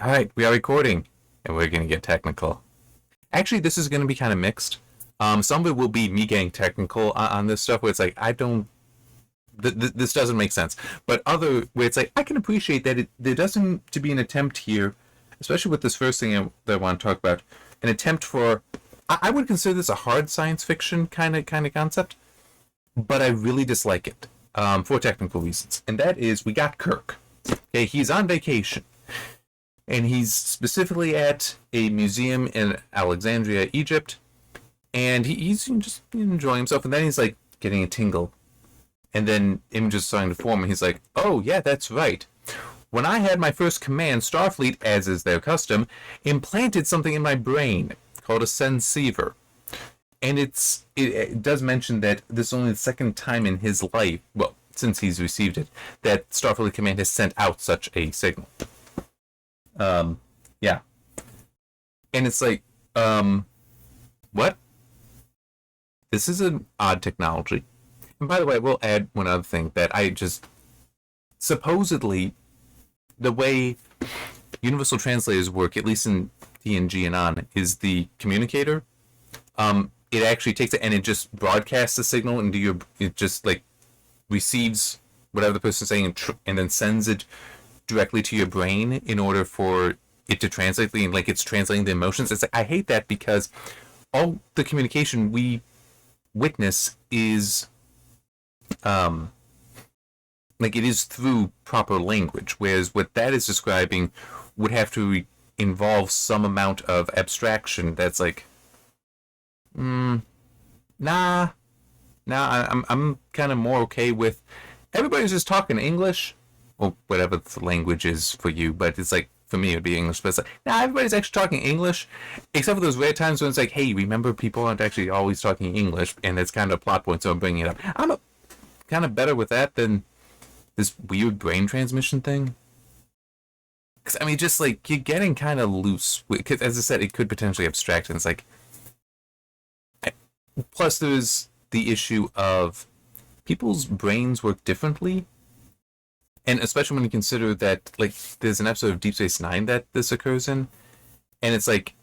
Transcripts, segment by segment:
All right, we are recording, and we're going to get technical. Actually, this is going to be kind of mixed. Some of it will be me getting technical on this stuff, where it's like I don't, this doesn't make sense. But other where it's like I can appreciate that there doesn't to be an attempt here, especially with this first thing that I want to talk about, an attempt for. I would consider this a hard science fiction kind of concept, but I really dislike it for technical reasons, and that is we got Kirk. Okay, he's on vacation. And he's specifically at a museum in Alexandria, Egypt, and he's just enjoying himself. And then he's like getting a tingle, and then images starting to form, and he's like, "Oh yeah, that's right. When I had my first command, Starfleet, as is their custom, implanted something in my brain called a senseiver." And it does mention that this is only the second time in his life, well, since he's received it, that Starfleet Command has sent out such a signal. Yeah. And it's like, what? This is an odd technology. And by the way, we'll add one other thing that I just, supposedly, the way universal translators work, at least in TNG and on, is the communicator. It actually takes it and it just broadcasts the signal into your, it just like receives whatever the person's saying and then sends it directly to your brain in order for it to translate like it's translating the emotions. It's like I hate that because all the communication we witness is like it is through proper language, whereas what that is describing would have to involve some amount of abstraction that's like nah, I'm kind of more okay with everybody's just talking English or whatever the language is for you, but it's like for me it would be English. But it's like, nah, everybody's actually talking English, except for those rare times when it's like, hey, remember people aren't actually always talking English, and it's kind of a plot point, so I'm bringing it up. I'm kind of better with that than this weird brain transmission thing. Because I mean, just like you're getting kind of loose. Because as I said, it could potentially abstract, and it's like. Plus, there's the issue of people's brains work differently. And especially when you consider that, like, there's an episode of Deep Space Nine that this occurs in, and it's like,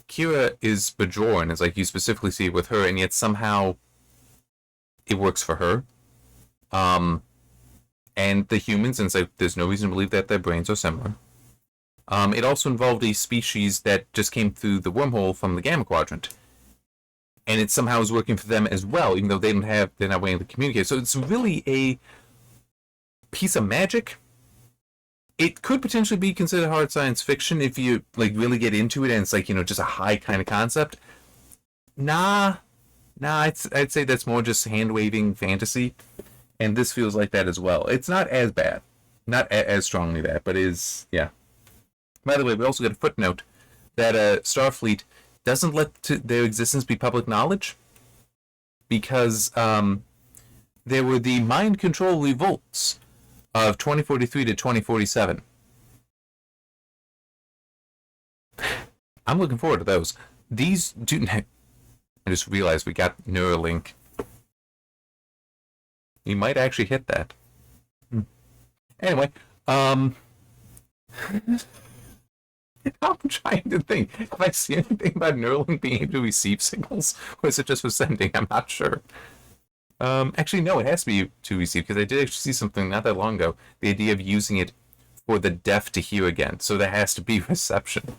Kira is Bajoran. It's like you specifically see it with her, and yet somehow it works for her. And the humans, and it's like, there's no reason to believe that their brains are similar. It also involved a species that just came through the wormhole from the Gamma Quadrant. And it somehow is working for them as well, even though they're not willing to communicate. So it's really a piece of magic. It could potentially be considered hard science fiction if you like really get into it, and it's like just a high kind of concept. Nah, I'd say that's more just hand waving fantasy, and this feels like that as well. It's not as bad, not as strongly bad, but is yeah. By the way, we also got a footnote that Starfleet doesn't let their existence be public knowledge because there were the mind control revolts of 2043 to 2047. I'm looking forward to those. These do. I just realized we got Neuralink. We might actually hit that. Anyway, I'm trying to think. Have I seen anything about Neuralink being able to receive signals? Or is it just for sending? I'm not sure. Actually, no, it has to be to receive, because I did actually see something not that long ago. The idea of using it for the deaf to hear again. So there has to be reception.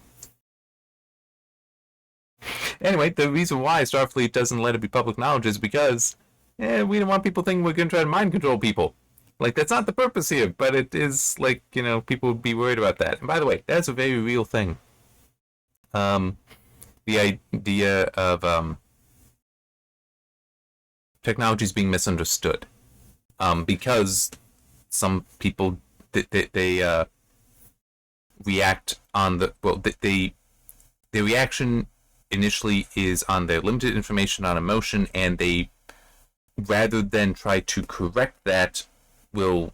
Anyway, the reason why Starfleet doesn't let it be public knowledge is because we don't want people thinking we're going to try to mind control people. Like, that's not the purpose here, but it is, like, people would be worried about that. And by the way, that's a very real thing. The idea of technology is being misunderstood. Because some people, they react on the, well, their reaction initially is on their limited information on emotion, and they, rather than try to correct that, will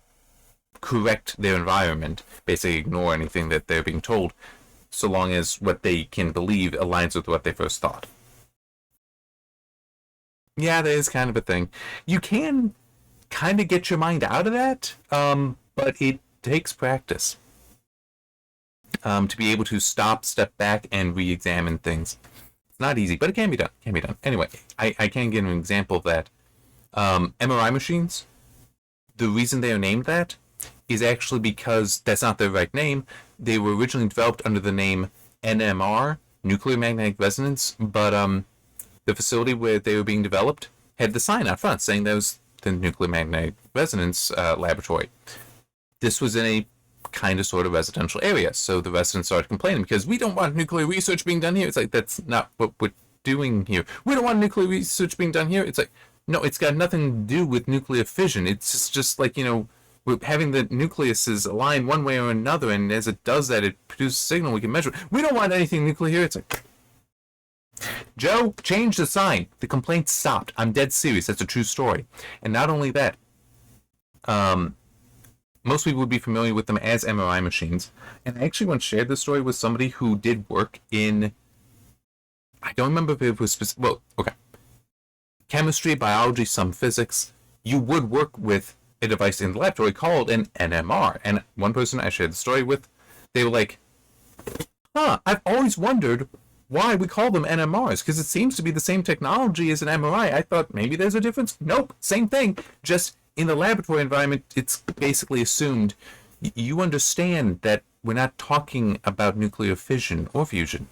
correct their environment, basically ignore anything that they're being told, so long as what they can believe aligns with what they first thought. Yeah, that is kind of a thing. You can kind of get your mind out of that, but it takes practice. to be able to stop, step back, and re-examine things. It's not easy, but it can be done. Can be done. Anyway, I can give an example of that. MRI machines, the reason they are named that is actually because that's not their right name. They were originally developed under the name NMR, nuclear magnetic resonance, but the facility where they were being developed had the sign out front saying that was the nuclear magnetic resonance laboratory. This was in a kind of sort of residential area, so the residents started complaining because we don't want nuclear research being done here. It's like, that's not what we're doing here. We don't want nuclear research being done here. It's like, no, it's got nothing to do with nuclear fission. It's just like, we're having the nucleuses align one way or another, and as it does that, it produces a signal we can measure. We don't want anything nuclear here. It's like, Joe, change the sign. The complaint stopped. I'm dead serious. That's a true story. And not only that, most people would be familiar with them as MRI machines. And I actually once shared this story with somebody who did work in, I don't remember if it was specific, well, okay, chemistry, biology, some physics. You would work with a device in the laboratory called an NMR. And one person I shared the story with, they were like, I've always wondered why we call them NMRs, because it seems to be the same technology as an MRI. I thought maybe there's a difference. Nope, same thing. Just in the laboratory environment, it's basically assumed you understand that we're not talking about nuclear fission or fusion.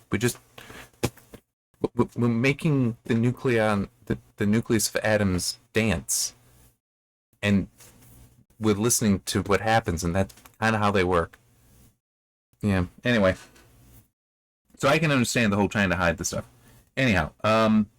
We're making the nucleus of atoms dance, and we're listening to what happens, and that's kind of how they work. Yeah. Anyway, so I can understand the whole trying to hide the stuff. Anyhow,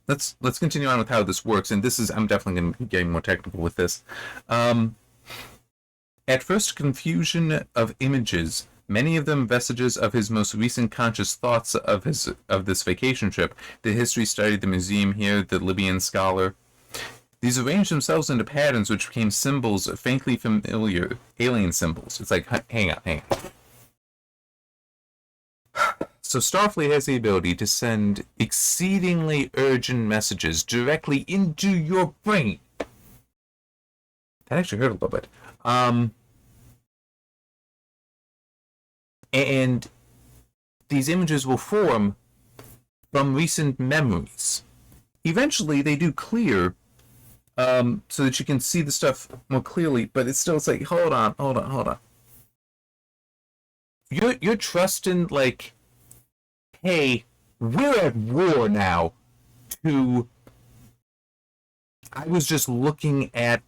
let's continue on with how this works, and I'm definitely going to be getting more technical with this. At first, confusion of images, many of them vestiges of his most recent conscious thoughts of this vacation trip. The history study, the museum here, the Libyan scholar. These arranged themselves into patterns which became symbols faintly familiar, alien symbols. It's like, hang on. So Starfleet has the ability to send exceedingly urgent messages directly into your brain. That actually hurt a little bit. And these images will form from recent memories. Eventually, they do clear, so that you can see the stuff more clearly. But it's like, hold on. You're trusting, like, hey, we're at war now, to, I was just looking at,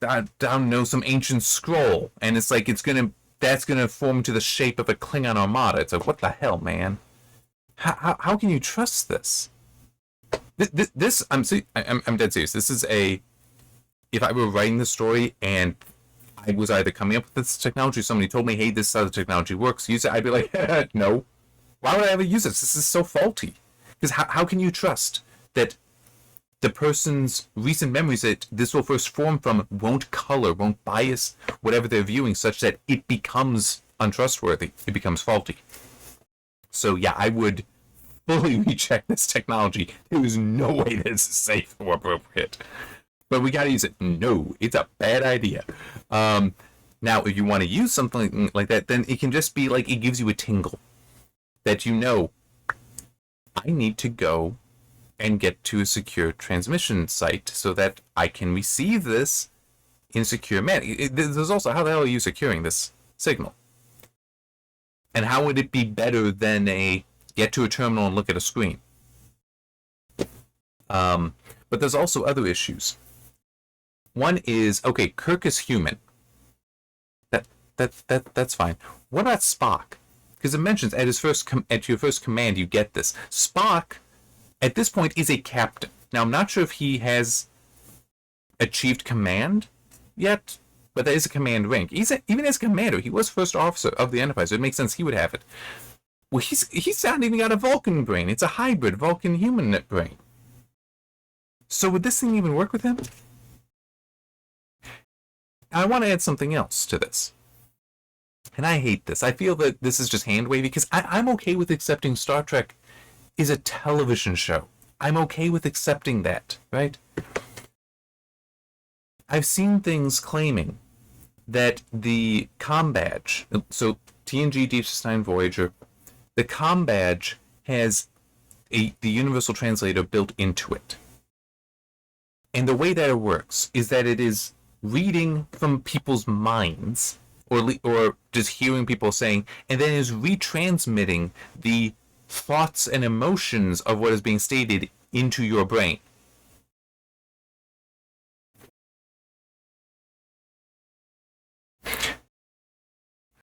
I don't know, some ancient scroll, and it's like, that's gonna form to the shape of a Klingon armada. It's like, what the hell, man? How can you trust this? This I'm dead serious. This is if I were writing this story and I was either coming up with this technology, somebody told me, hey, this is how the technology works, use it, I'd be like, no. Why would I ever use this? This is so faulty. Because how can you trust that the person's recent memories that this will first form from won't color, won't bias whatever they're viewing, such that it becomes untrustworthy, it becomes faulty? So yeah, I would fully recheck this technology. There is no way this is safe or appropriate. But we gotta use it. No, it's a bad idea. Now, if you want to use something like that, then it can just be like, it gives you a tingle. That I need to go and get to a secure transmission site so that I can receive this in a secure manner. There's also, how the hell are you securing this signal? And how would it be better than get to a terminal and look at a screen? But there's also other issues. One is, okay, Kirk is human. That's fine. What about Spock? Because it mentions at your first command you get this. Spock, at this point, is a captain. Now, I'm not sure if he has achieved command yet, but there is a command rank. Even as commander, he was first officer of the Enterprise, so it makes sense he would have it. Well, he's not even got a Vulcan brain. It's a hybrid Vulcan-human brain. So would this thing even work with him? I want to add something else to this. And I hate this. I feel that this is just hand-wavy, because I'm okay with accepting Star Trek is a television show. I'm okay with accepting that, right? I've seen things claiming that the comm badge, so TNG, Deep Space Nine, Voyager, the comm badge has the universal translator built into it. And the way that it works is that it is reading from people's minds, or just hearing people saying, and then is retransmitting the thoughts and emotions of what is being stated into your brain.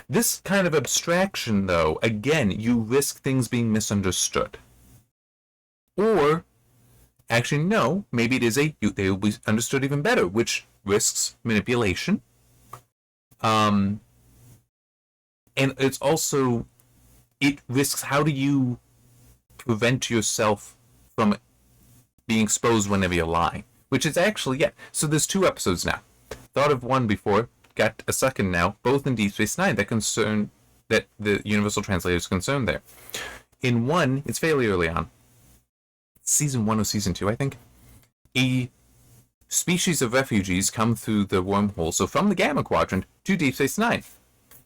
This kind of abstraction, though, again, you risk things being misunderstood. Or, actually, no, maybe it is they will be understood even better, which risks manipulation. And it's also, it risks, how do you prevent yourself from being exposed whenever you're lying? Which is actually, yeah. So there's 2 episodes now. Thought of one before, got a second now, both in Deep Space Nine that the Universal Translator is concerned there. In one, it's fairly early on, season 1 or season 2, I think, a species of refugees come through the wormhole, so from the Gamma Quadrant to Deep Space Nine.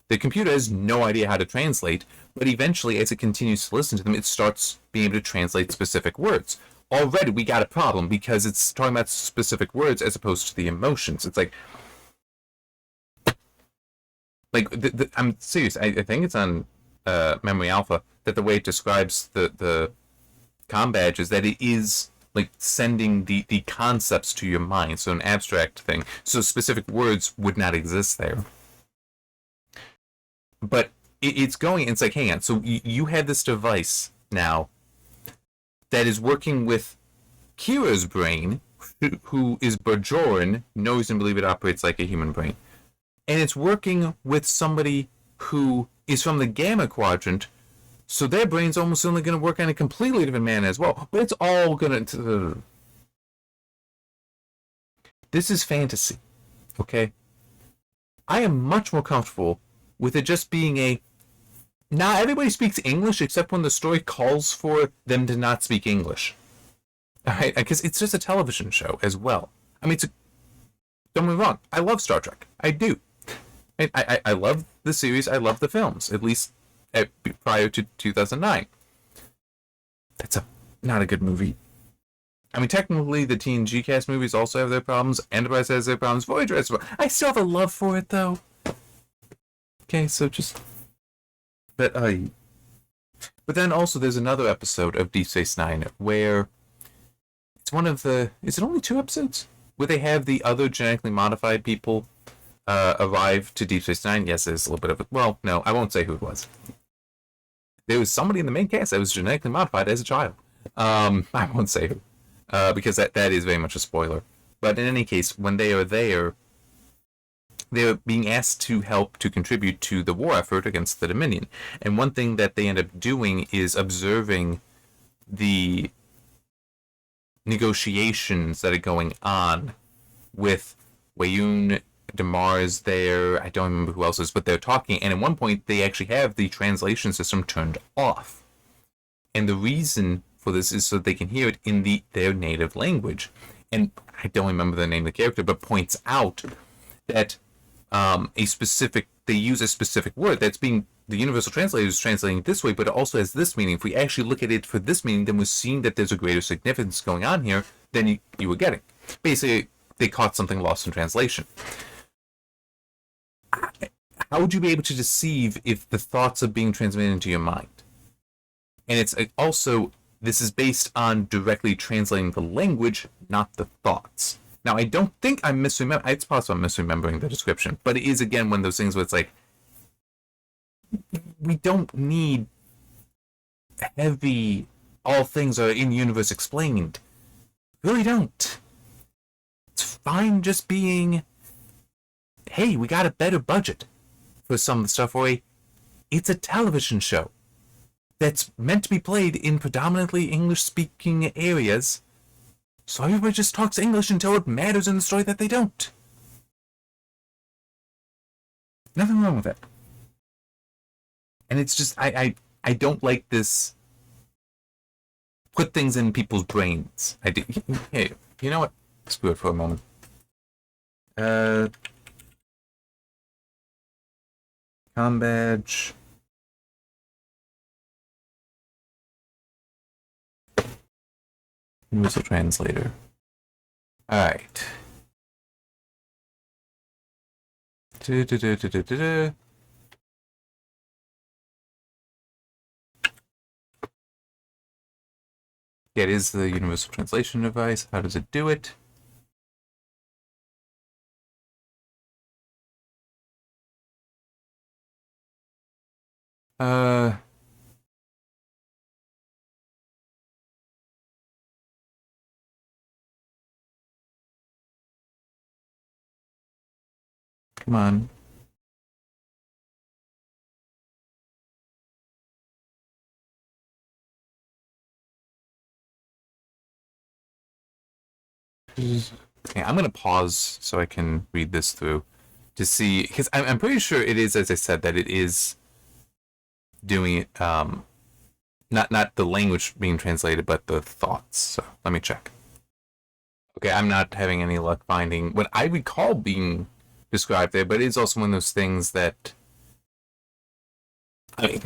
The computer has no idea how to translate, but eventually, as it continues to listen to them, it starts being able to translate specific words. Already, we got a problem because it's talking about specific words as opposed to the emotions. It's like I'm serious. I think it's on Memory Alpha that the way it describes the comm badge is that it is like sending the concepts to your mind, so an abstract thing. So specific words would not exist there. But it's going, it's like, hang on, so you have this device now that is working with Kira's brain, who is Bajoran, knows and believes it operates like a human brain. And it's working with somebody who is from the Gamma Quadrant, so their brain's almost only going to work on a completely different manner as well. But it's all going to... This is fantasy, okay? I am much more comfortable with it just being a... Now everybody speaks English except when the story calls for them to not speak English. Alright? Because it's just a television show as well. I mean, don't get me wrong, I love Star Trek. I do. I love the series, I love the films, at least prior to 2009. That's not a good movie. I mean, technically, the TNG cast movies also have their problems. Enterprise has their problems. Voyager has their problems. I still have a love for it, though. Okay, so just... But then also there's another episode of Deep Space Nine where it's one of the... Is it only 2 episodes? Where they have the other genetically modified people arrive to Deep Space Nine. Yes, there's a little bit of it. Well, no, I won't say who it was. There was somebody in the main cast that was genetically modified as a child. I won't say who. Because that is very much a spoiler. But in any case, when they are there, they're being asked to help to contribute to the war effort against the Dominion. And one thing that they end up doing is observing the negotiations that are going on with Wayun, Damar is there, I don't remember who else is, but they're talking, and at one point they actually have the translation system turned off. And the reason for this is so they can hear it in their native language. And I don't remember the name of the character, but points out that they use a specific word that's being, the universal translator is translating it this way, but it also has this meaning. If we actually look at it for this meaning, then we're seeing that there's a greater significance going on here than you were getting. Basically, they caught something lost in translation. How would you be able to deceive if the thoughts are being transmitted into your mind? And it's also, this is based on directly translating the language, not the thoughts. Now, I don't think I'm misremembering. It's possible I'm misremembering the description, but it is, again, one of those things where it's like, we don't need heavy, all things are in universe explained. Really don't. It's fine just being, hey, we got a better budget for some of the stuff, or it's a television show that's meant to be played in predominantly English-speaking areas, so everybody just talks English until it matters in the story that they don't. Nothing wrong with it. And it's just, I don't like this put things in people's brains. Hey, you know what? Screw it for a moment. Comm badge. Universal translator. All right. Yeah, it is the universal translation device. How does it do it? Uh, Come on. Okay, I'm gonna pause so I can read this through to see, because I'm pretty sure it is, as I said, that it is doing not the language being translated, but the thoughts. So let me check. Okay, I'm not having any luck finding what I recall being described there, but it is also one of those things that I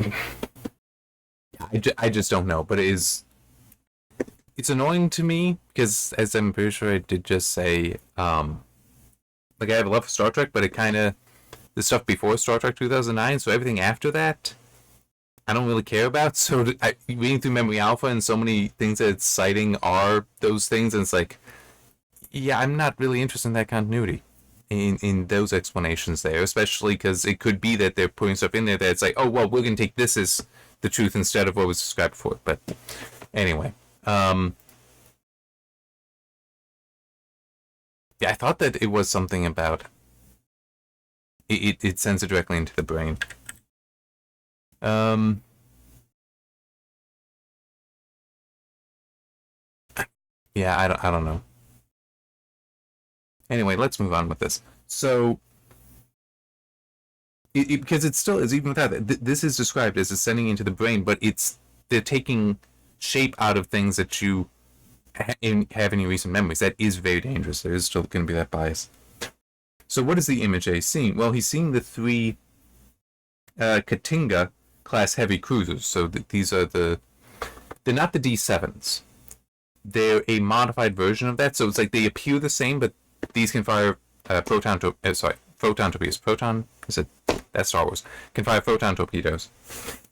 mean, I just don't know. But it's annoying to me because, as I'm pretty sure I did just say, like I have a love for Star Trek, but it kind of the stuff before Star Trek 2009, so everything after that I don't really care about. So reading through Memory Alpha and so many things that it's citing are those things, and it's like, yeah, I'm not really interested in that continuity in those explanations there, especially because it could be that they're putting stuff in there that it's like, oh well, we're gonna take this as the truth instead of what was described before. But anyway, yeah, I thought that it was something about it sends it directly into the brain. Um, yeah, I don't know. Anyway, let's move on with this. So, because it still is, even without that, this is described as ascending into the brain, but they're taking shape out of things that you have in your recent memories. That is very dangerous. There is still going to be that bias. So, what is the image A seeing? Well, he's seeing the three Katinga class heavy cruisers. So these are they're not the D7s. They're a modified version of that. So it's like they appear the same, but these can fire photon torpedoes. Proton is it? That's Star Wars. Can fire photon torpedoes,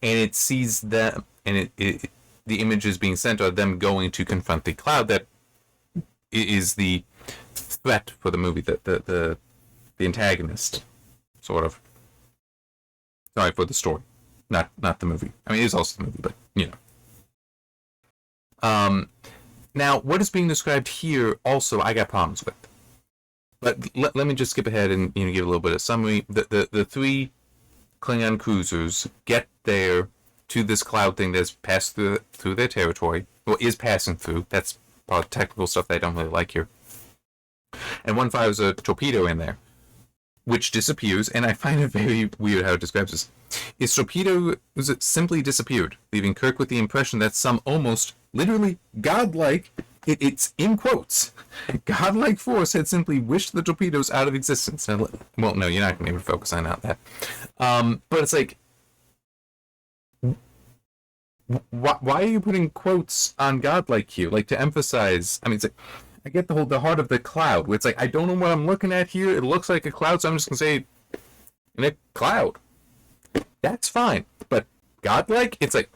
and it sees them, and the images being sent are them going to confront the cloud that is the threat for the movie. The antagonist, sort of. Sorry, for the story, not the movie. I mean, it is also the movie, but you know. Now, what is being described here also I got problems with. But let me just skip ahead and give a little bit of summary. The three Klingon cruisers get there to this cloud thing that's passed through their territory. Well, is passing through. That's part of technical stuff that I don't really like here. And one fires a torpedo in there, which disappears, and I find it very weird how it describes this. Its torpedo simply disappeared, leaving Kirk with the impression that some almost, literally, godlike, it's in quotes, godlike force had simply wished the torpedoes out of existence. Now, well, no, you're not going to be able to focus on that. But it's like, why are you putting quotes on godlike here? Like, to emphasize, I mean, it's like, I get the heart of the cloud, where it's like, I don't know what I'm looking at here. It looks like a cloud, so I'm just going to say, in a cloud. That's fine. But godlike, it's like,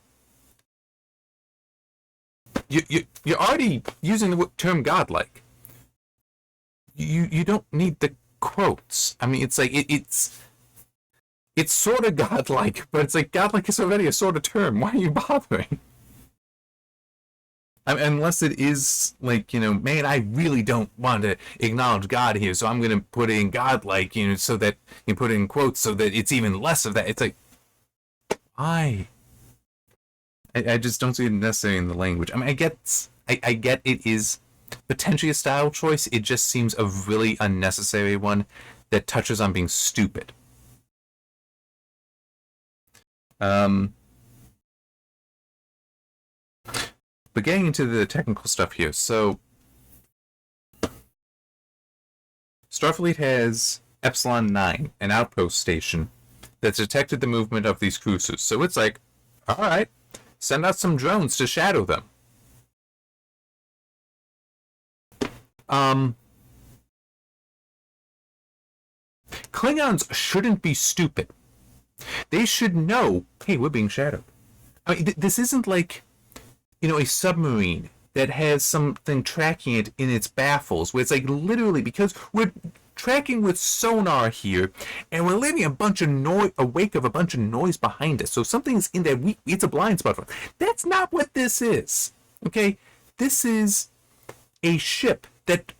you're already using the term godlike. You don't need the quotes. I mean, it's like, it's sort of godlike, but it's like, godlike is already a sort of term. Why are you bothering? I mean, unless it is like, man, I really don't want to acknowledge God here, so I'm going to put in godlike, so that you put in quotes so that it's even less of that. It's like, why? I just don't see it necessarily in the language. I mean, I get it is potentially a style choice. It just seems a really unnecessary one that touches on being stupid. But getting into the technical stuff here, so Starfleet has Epsilon 9, an outpost station that's detected the movement of these cruisers. So it's like, all right, send out some drones to shadow them. Klingons shouldn't be stupid. They should know, hey, we're being shadowed. I mean, this isn't like, a submarine that has something tracking it in its baffles, where it's like literally, because we're tracking with sonar here, and we're leaving a bunch of noise, a wake of a bunch of noise behind us. So if something's in there, it's a blind spot. That's not what this is. Okay, this is a ship that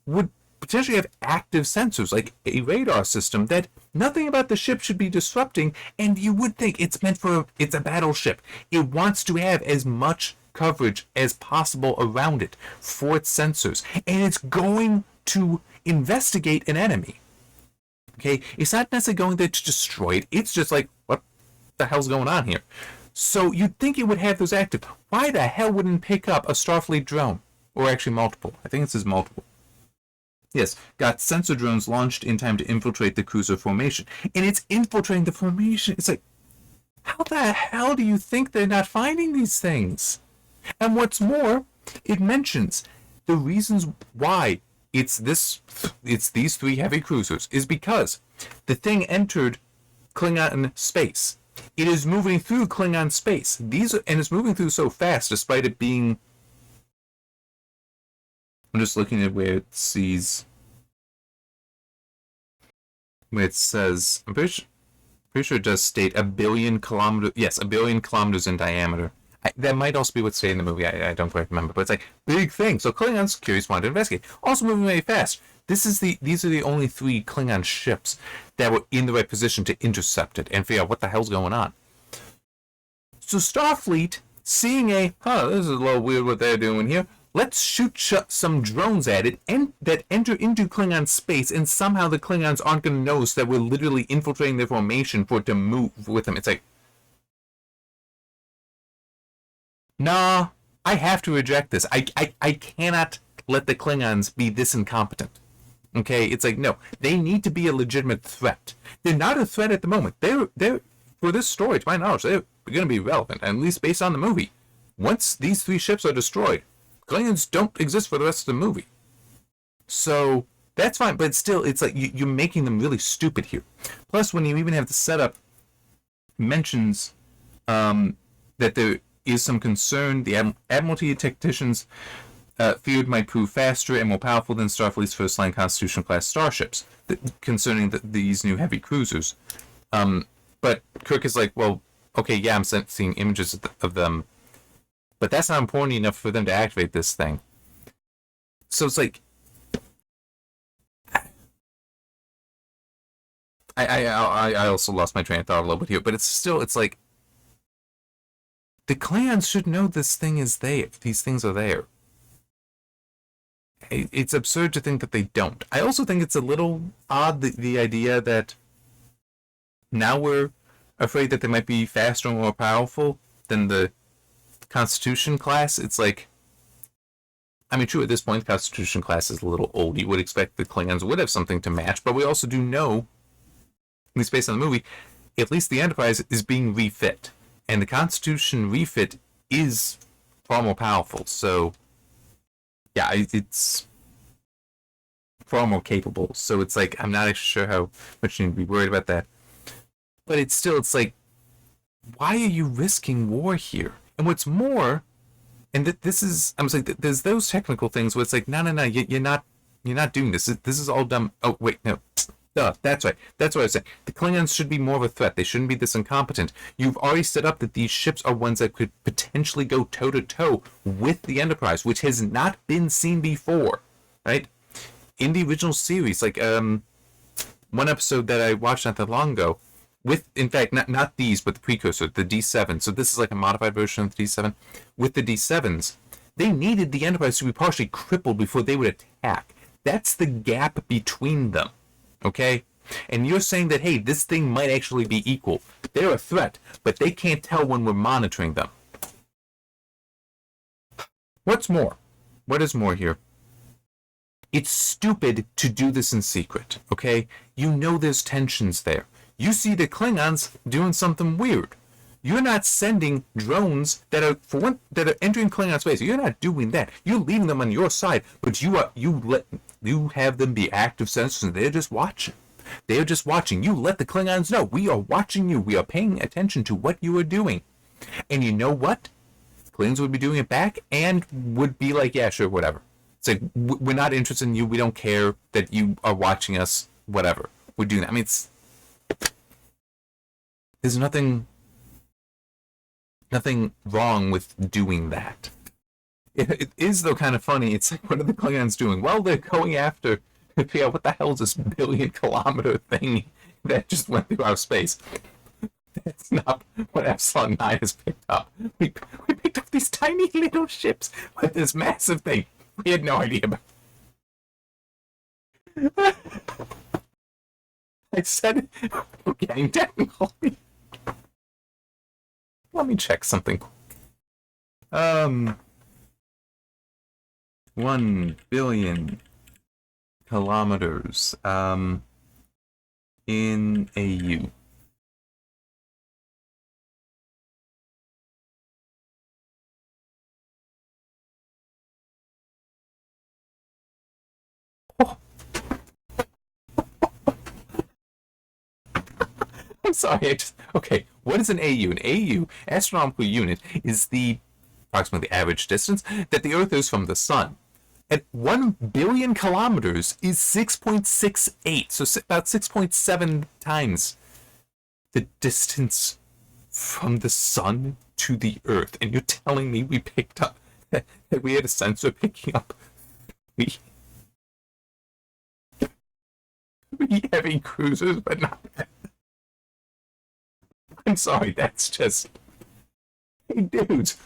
would potentially have active sensors, like a radar system, that nothing about the ship should be disrupting, and you would think it's a battleship. It wants to have as much coverage as possible around it for its sensors, and it's going to investigate an enemy. Okay, it's not necessarily going there to destroy it. It's just like, what the hell's going on here? So you'd think it would have those active. Why the hell wouldn't it pick up a Starfleet drone? Or actually multiple. I think it says multiple. Yes, got sensor drones launched in time to infiltrate the cruiser formation. And it's infiltrating the formation. It's like, how the hell do you think they're not finding these things? And what's more, it mentions the reasons why it's these three heavy cruisers is because the thing entered Klingon space. It is moving through Klingon space. And it's moving through so fast, despite it being. I'm just looking at where it says. I'm pretty sure it does state 1 billion kilometers. Yes, 1 billion kilometers in diameter. That might also be what's stated in the movie. I don't quite remember, but it's like big thing. So Klingons curious wanted to investigate. Also moving very fast. These are the only 3 Klingon ships that were in the right position to intercept it and figure out what the hell's going on. So Starfleet, seeing this is a little weird what they're doing here. Let's shoot some drones at it and that enter into Klingon space, and somehow the Klingons aren't going to notice that we're literally infiltrating their formation for it to move with them. It's like, nah, I have to reject this. I cannot let the Klingons be this incompetent. Okay, it's like, no, they need to be a legitimate threat. They're not a threat at the moment. They're for this story, to my knowledge, they're going to be relevant, at least based on the movie. Once these 3 ships are destroyed, Klingons don't exist for the rest of the movie. So that's fine, but still, it's like you're making them really stupid here. Plus, when you even have the setup, mentions that there is some concern the Admiralty tacticians feared might prove faster and more powerful than Starfleet's first-line Constitution-class starships, concerning these new heavy cruisers. But Kirk is like, well, okay, yeah, I'm seeing images of them, but that's not important enough for them to activate this thing. So it's like, I also lost my train of thought a little bit here, but it's like, the Klingons should know this thing is there. These things are there. It's absurd to think that they don't. I also think it's a little odd, the idea that now we're afraid that they might be faster and more powerful than the Constitution class. It's like, I mean, true, at this point, the Constitution class is a little old. You would expect the Klingons would have something to match, but we also do know, at least based on the movie, at least the Enterprise is being refit. And the Constitution refit is far more powerful. So, yeah, it's far more capable. So it's like, I'm not actually sure how much you need to be worried about that. But it's like, why are you risking war here? And what's more, and this is, I'm saying, there's those technical things where it's like, no, you're not doing this. This is all dumb. Oh, wait, no. Duh, that's right. That's what I was saying. The Klingons should be more of a threat. They shouldn't be this incompetent. You've already set up that these ships are ones that could potentially go toe-to-toe with the Enterprise, which has not been seen before, right? In the original series, like, one episode that I watched not that long ago, with, in fact, not these, but the precursor, the D7. So this is like a modified version of the D7. With the D7s, they needed the Enterprise to be partially crippled before they would attack. That's the gap between them, okay? And you're saying that, hey, this thing might actually be equal. They're a threat, but they can't tell when we're monitoring them. What's more? What is more here? It's stupid to do this in secret, okay? You know there's tensions there. You see the Klingons doing something weird. You're not sending drones that are that are entering Klingon space. You're not doing that. You're leaving them on your side, but you have them be active sensors, and they're just watching. They are just watching. You let the Klingons know we are watching you. We are paying attention to what you are doing. And you know what? Klingons would be doing it back and would be like, yeah, sure, whatever. It's like, we're not interested in you. We don't care that you are watching us. Whatever. We're doing that. I mean, there's nothing wrong with doing that. It is, though, kind of funny. It's like, what are the Klingons doing? Well, they're going after, yeah, what the hell is this billion-kilometer thing that just went through our space? That's not what Epsilon 9 has picked up. We picked up these tiny little ships with this massive thing. We had no idea about. I said we're getting technical. Let me check something. 1 billion kilometers in AU. Oh. I'm sorry. Okay. What is an AU? An AU, astronomical unit, is the approximately average distance that the Earth is from the Sun. At 1 billion kilometers is 6.68, so about 6.7 times the distance from the Sun to the Earth. And you're telling me we picked up, that we had a sensor picking up three heavy cruisers, but not. I'm sorry, that's just. Hey, dudes,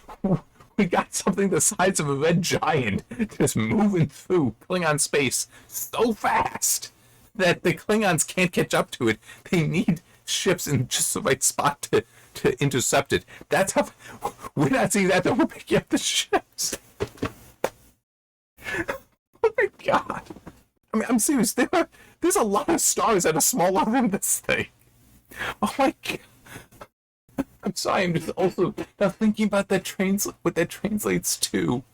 we got something the size of a red giant just moving through Klingon space so fast that the Klingons can't catch up to it. They need ships in just the right spot to intercept it. That's how. We're not seeing that, though. We're picking up the ships. Oh my god. I mean, I'm serious. There's a lot of stars that are smaller than this thing. Oh my god. I'm sorry, I'm just also now thinking about what that translates to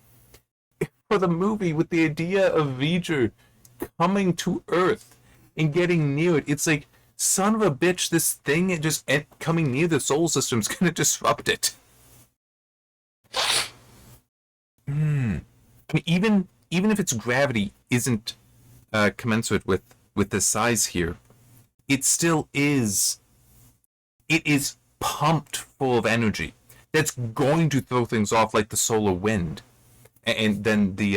for the movie, with the idea of V'ger coming to Earth and getting near it. It's like, son of a bitch, this thing just coming near the solar system is going to disrupt it. I mean, even if its gravity isn't commensurate with the size here, it still is. It is pumped full of energy that's going to throw things off, like the solar wind, and then the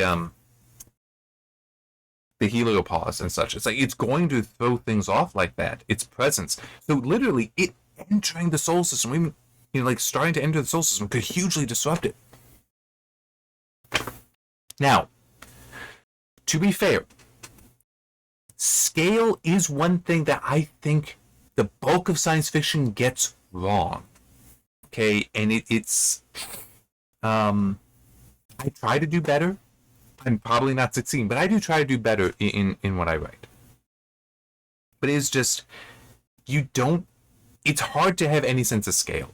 heliopause and such. It's like it's going to throw things off like that. Its presence. So literally, it entering the solar system, even like starting to enter the solar system, could hugely disrupt it. Now, to be fair, scale is one thing that I think the bulk of science fiction gets wrong. Okay, and it's I try to do better. I'm probably not succeeding, but I do try to do better in what I write. But it's just, it's hard to have any sense of scale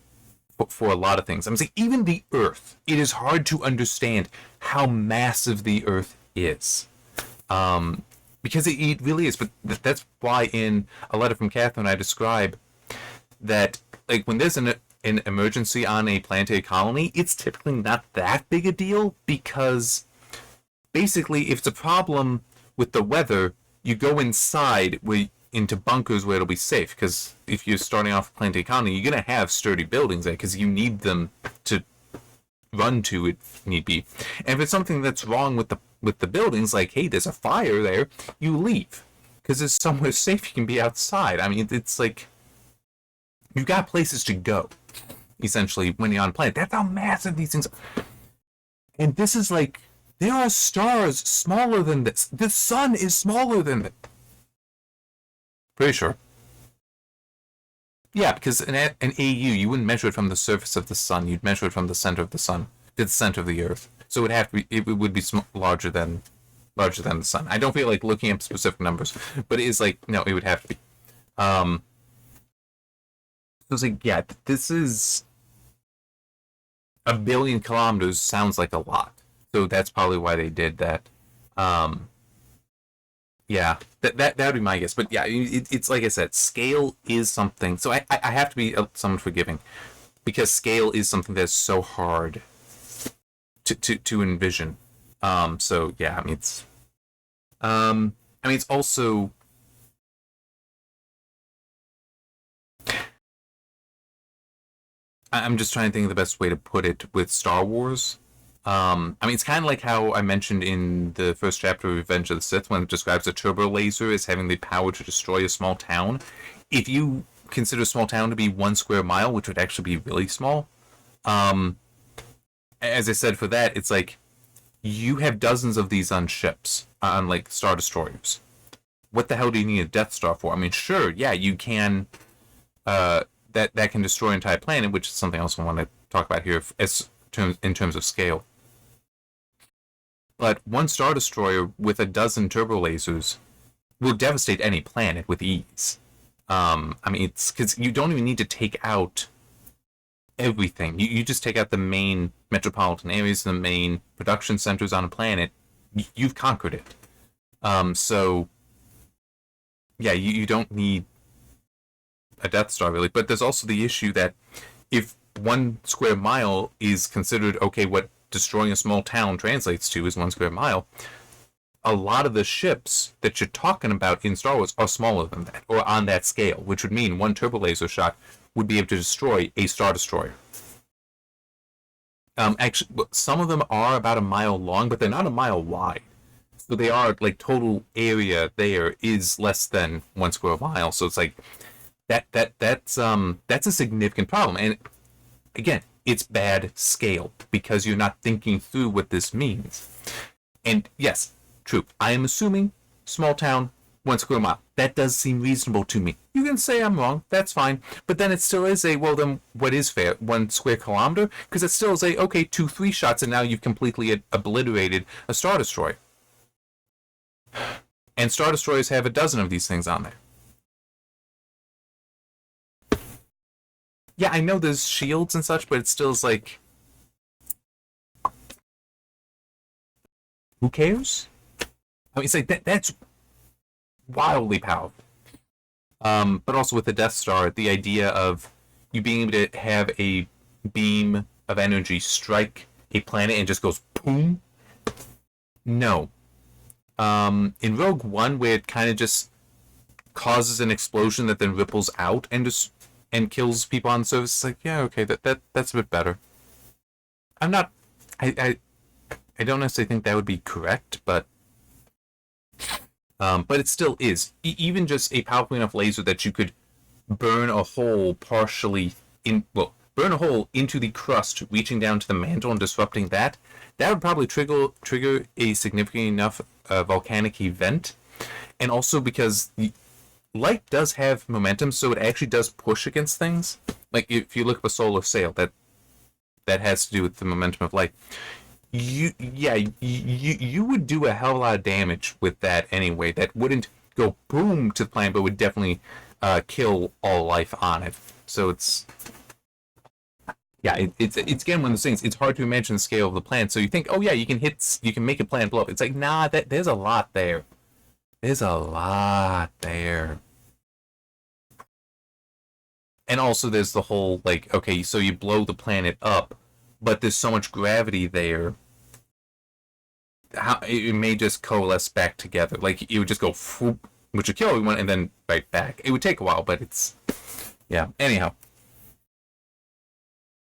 for a lot of things. I'm saying even the Earth, it is hard to understand how massive the Earth is. Because it really is. But that's why in A Letter from Catherine I describe that, like, when there's an emergency on a planetary colony, it's typically not that big a deal, because basically if it's a problem with the weather, you go inside into bunkers where it'll be safe, because if you're starting off a planetary colony, you're going to have sturdy buildings there because you need them to run to if need be. And if it's something that's wrong with the buildings, like, hey, there's a fire there, you leave because there's somewhere safe you can be outside. I mean, it's like you've got places to go, essentially, when you're on a planet. That's how massive these things are. And this is like, there are stars smaller than this. The sun is smaller than it. Pretty sure. Yeah, because an AU, you wouldn't measure it from the surface of the sun. You'd measure it from the center of the sun to the center of the Earth. So it would have to be. It would be larger than the sun. I don't feel like looking up specific numbers, but it is like, no, it would have to be. So it's like, yeah, this is a billion kilometers sounds like a lot. So that's probably why they did that. Um, yeah, that would be my guess. But yeah, it's like I said, scale is something. So I have to be somewhat forgiving because scale is something that's so hard to envision. So yeah, I mean it's also I'm just trying to think of the best way to put it with Star Wars. I mean, it's kind of like how I mentioned in the first chapter of Revenge of the Sith when it describes a turbo laser as having the power to destroy a small town. If you consider a small town to be 1 square mile, which would actually be really small, um, as I said for that, it's like you have dozens of these on ships, on like Star Destroyers. What the hell do you need a Death Star for? I mean, sure, yeah, you can. That can destroy an entire planet, which is something else I want to talk about here in terms of scale. But one Star Destroyer with a dozen turbo lasers will devastate any planet with ease. I mean, it's because you don't even need to take out everything. You just take out the main metropolitan areas, the main production centers on a planet. You've conquered it. So yeah, you don't need a Death Star really. But there's also the issue that if 1 square mile is considered okay, what destroying a small town translates to is 1 square mile. A lot of the ships that you're talking about in Star Wars are smaller than that, or on that scale, which would mean one turbo laser shot would be able to destroy a Star Destroyer. Actually, some of them are about a mile long, but they're not a mile wide. So they are like total area there is less than 1 square mile. So it's like that's a significant problem. And again, it's bad scale because you're not thinking through what this means. And yes, true. I am assuming small town, 1 square mile. That does seem reasonable to me. You can say I'm wrong. That's fine. But then it still is a, well, then what is fair? 1 square kilometer? Because it still is a, okay, 2, 3 shots, and now you've completely obliterated a Star Destroyer. And Star Destroyers have a dozen of these things on there. Yeah, I know there's shields and such, but it still is like, who cares? I mean, it's like that's wildly powerful. But also with the Death Star, the idea of you being able to have a beam of energy strike a planet and just goes boom. No. In Rogue One, where it kind of just causes an explosion that then ripples out and kills people on the surface, it's like, yeah, okay, that's a bit better. I'm not. I don't necessarily think that would be correct, but it still is. Even just a powerful enough laser that you could burn a hole partially burn a hole into the crust, reaching down to the mantle and disrupting that. That would probably trigger a significant enough volcanic event, and also because light does have momentum, so it actually does push against things. Like if you look at a solar sail, that has to do with the momentum of light. You would do a hell of a lot of damage with that anyway. That wouldn't go boom to the planet, but would definitely kill all life on it. So it's again one of those things. It's hard to imagine the scale of the planet. So you think, oh yeah, you can make a planet blow up. It's like, nah, there's a lot there. There's a lot there. And also there's the whole, like, okay, so you blow the planet up, but there's so much gravity there, it may just coalesce back together. Like, it would just go, which would kill everyone, and then right back. It would take a while, but it's, yeah. Anyhow.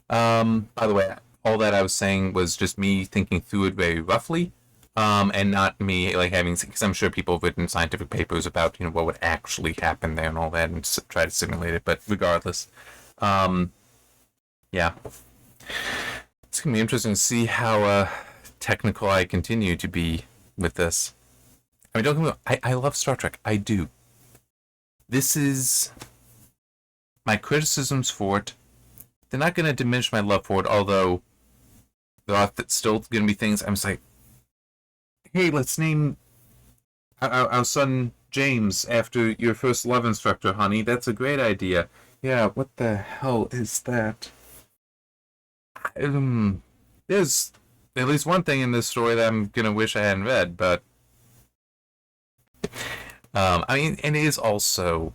By the way, all that I was saying was just me thinking through it very roughly, and not me, like, having, because I'm sure people have written scientific papers about, what would actually happen there and all that, and try to simulate it, but regardless, yeah. It's going to be interesting to see how technical I continue to be with this. I mean, don't get me wrong, I love Star Trek. I do. This is my criticisms for it. They're not going to diminish my love for it, although there are still going to be things I'm just like, hey, let's name our son James after your first love instructor, honey. That's a great idea. Yeah, what the hell is that? there's at least one thing in this story that I'm gonna wish I hadn't read, but I mean, and it is also,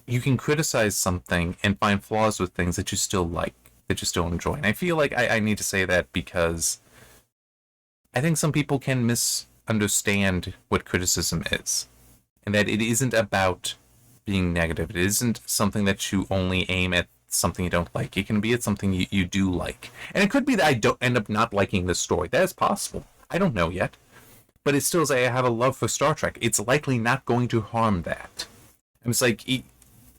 you can criticize something and find flaws with things that you still like, that you still enjoy. And I feel like I need to say that because I think some people can misunderstand what criticism is, and that it isn't about being negative. It isn't something that you only aim at something you don't like. It can be at something you do like. And it could be that I don't end up not liking this story. That is possible. I don't know yet. But it still is, I have a love for Star Trek. It's likely not going to harm that. And it's like,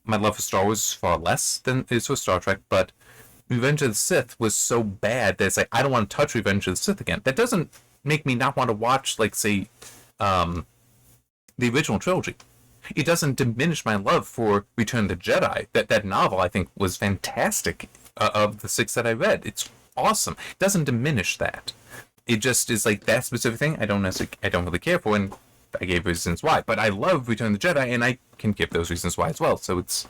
my love for Star Wars is far less than it is for Star Trek, but Revenge of the Sith was so bad that it's like, I don't want to touch Revenge of the Sith again. That doesn't make me not want to watch, like, say, the original trilogy. It doesn't diminish my love for Return of the Jedi. That novel, I think, was fantastic, of the 6 that I read. It's awesome. It doesn't diminish that. It just is like that specific thing I don't really care for, and I gave reasons why. But I love Return of the Jedi, and I can give those reasons why as well. So it's,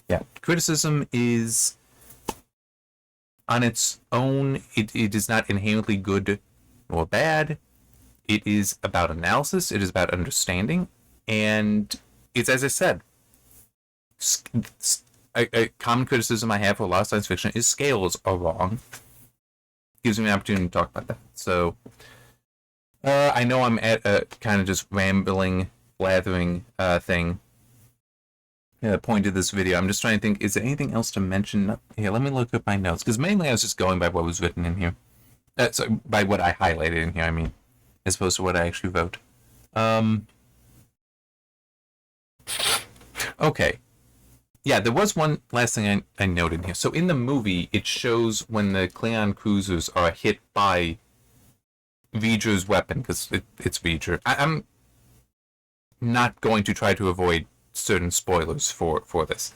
yeah. Criticism is, on its own, it is not inherently good or bad. It is about analysis. It is about understanding. And it's, as I said, a common criticism I have for a lot of science fiction is scales are wrong. Gives me an opportunity to talk about that. So, I know I'm at a kind of just rambling, blathering thing. Point of this video. I'm just trying to think, is there anything else to mention? Here, let me look up my notes, because mainly I was just going by what was written in here. So by what I highlighted in here, I mean, as opposed to what I actually wrote. Okay. Yeah, there was one last thing I noted here. So in the movie, it shows when the Klingon cruisers are hit by V'ger's weapon, because it's V'ger. I'm not going to try to avoid certain spoilers for this.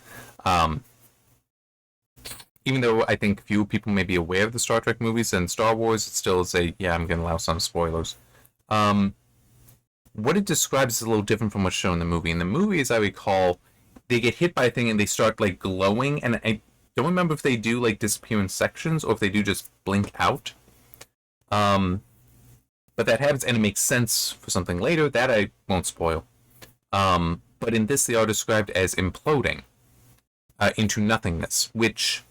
Even though I think few people may be aware of the Star Trek movies and Star Wars, it still is yeah, I'm going to allow some spoilers. What it describes is a little different from what's shown in the movie. In the movie, as I recall, they get hit by a thing and they start like glowing, and I don't remember if they do like disappear in sections or if they do just blink out. But that happens, and it makes sense for something later that I won't spoil. But in this, they are described as imploding into nothingness, which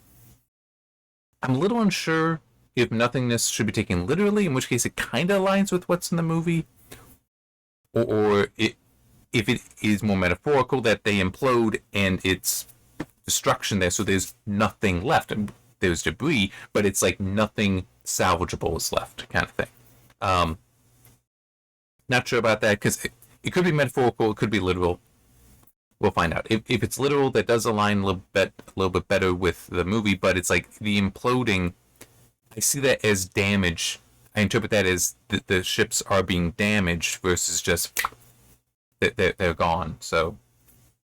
I'm a little unsure if nothingness should be taken literally, in which case it kind of aligns with what's in the movie, or if it is more metaphorical, that they implode and it's destruction there, so there's nothing left. There's debris, but it's like nothing salvageable is left, kind of thing. Not sure about that, because it could be metaphorical, it could be literal. We'll find out. If it's literal, that does align a little bit better with the movie, but it's like the imploding, I see that as damage. I interpret that as the ships are being damaged versus just they're gone. So,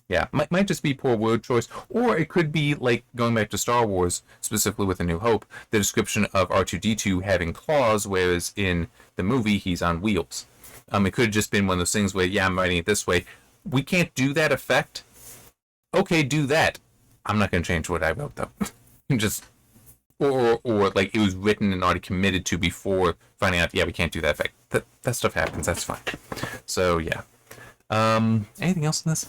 yeah, might just be poor word choice, or it could be like going back to Star Wars, specifically with A New Hope, the description of R2-D2 having claws, whereas in the movie he's on wheels. It could have just been one of those things where, yeah, I'm writing it this way. We can't do that effect. Okay, do that. I'm not going to change what I wrote though. Just or like it was written and already committed to before finding out. Yeah, we can't do that effect. That stuff happens. That's fine. So yeah. Anything else in this?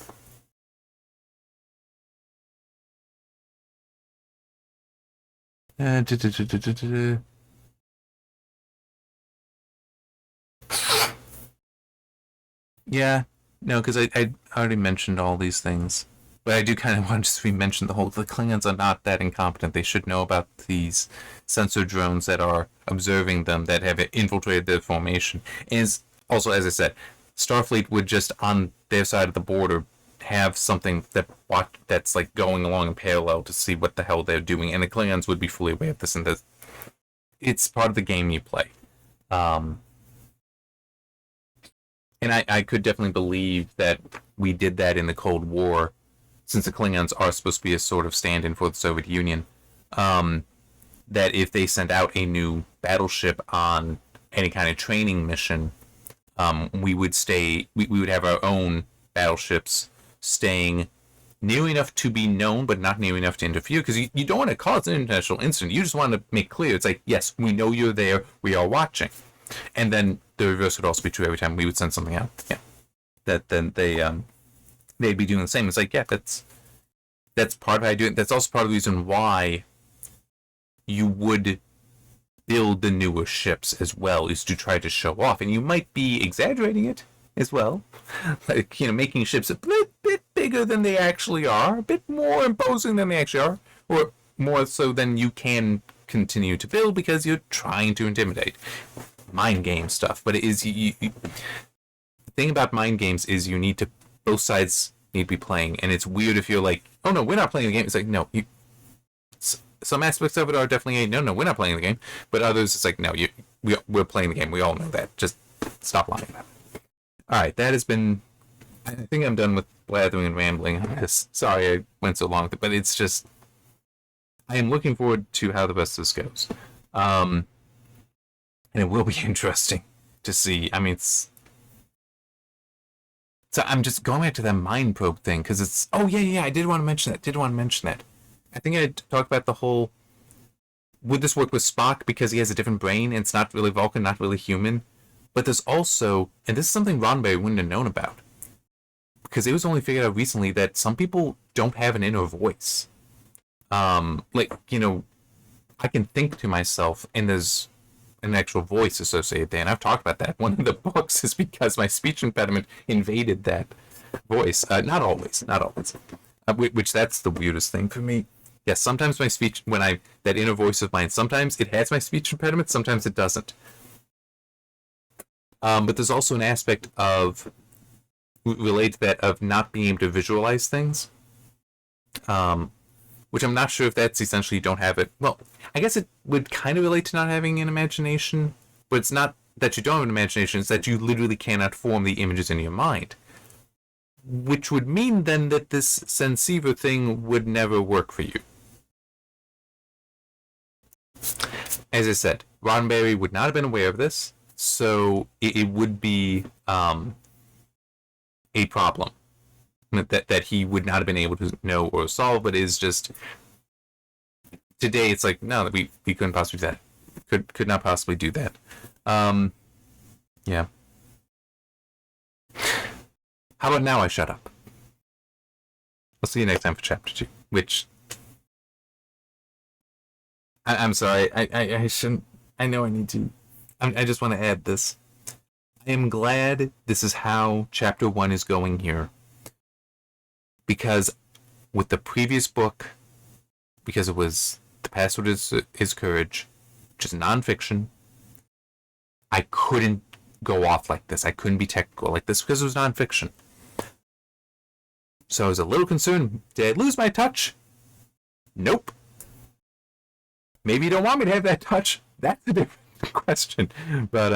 Yeah, no, because I already mentioned all these things. But I do kind of want to just re-mention the Klingons are not that incompetent. They should know about these sensor drones that are observing them, that have infiltrated their formation. And also, as I said, Starfleet would just, on their side of the border, have something that's like going along in parallel to see what the hell they're doing. And the Klingons would be fully aware of this, and it's part of the game you play. And I could definitely believe that we did that in the Cold War, since the Klingons are supposed to be a sort of stand-in for the Soviet Union, that if they sent out a new battleship on any kind of training mission, we would have our own battleships staying near enough to be known, but not near enough to interfere, because you don't want to cause an international incident. You just want to make clear it's like, yes, we know you're there, we are watching. And then the reverse would also be true every time we would send something out. Yeah, that then they'd be doing the same. It's like, yeah, that's part of how I do it. That's also part of the reason why you would build the newer ships as well, is to try to show off. And you might be exaggerating it as well, like, making ships a bit bigger than they actually are, a bit more imposing than they actually are, or more so than you can continue to build because you're trying to intimidate. Mind game stuff. But it is the thing about mind games is you need to, both sides need to be playing, and it's weird if you're like, oh no, we're not playing the game. It's like, no, some aspects of it are definitely no, we're not playing the game, but others it's like, no, we're playing the game. We all know that. Just stop lying about it. All right, that has been. I think I'm done with blathering and rambling on this. Sorry I went so long with it, but it's just I am looking forward to how the rest of this goes, and it will be interesting to see. I mean, so I'm just going back to that mind probe thing because it's. Oh yeah, I did want to mention that. I think I talked about the whole. Would this work with Spock because he has a different brain and it's not really Vulcan, not really human? But there's also, and this is something Roddenberry wouldn't have known about, because it was only figured out recently that some people don't have an inner voice. I can think to myself, and there's an actual voice associated there, and I've talked about that. One of the books is because my speech impediment invaded that voice. Not always. Which that's the weirdest thing for me. Yes, sometimes my speech, that inner voice of mine, sometimes it has my speech impediment, sometimes it doesn't. But there's also an aspect of, related to that, of not being able to visualize things. Which I'm not sure if that's essentially you don't have it. Well, I guess it would kind of relate to not having an imagination, but it's not that you don't have an imagination, it's that you literally cannot form the images in your mind. Which would mean then that this Sensiva thing would never work for you. As I said, Roddenberry would not have been aware of this, so it would be a problem that he would not have been able to know or solve, but is just today it's like, no, we couldn't possibly do that. Could not possibly do that. Yeah. How about now I shut up? I'll see you next time for chapter 2, which I'm sorry, I shouldn't. I know I need to. I just want to add this. I am glad this is how chapter 1 is going here. Because with the previous book, because it was The Password is Courage, which is nonfiction, I couldn't go off like this. I couldn't be technical like this because it was nonfiction. So I was a little concerned. Did I lose my touch? Nope. Maybe you don't want me to have that touch. That's a different question. But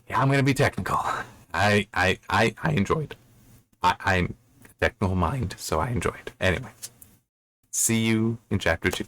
yeah, I'm gonna be technical. I enjoyed. I'm a technical mind, so I enjoyed. Anyway, see you in chapter 2.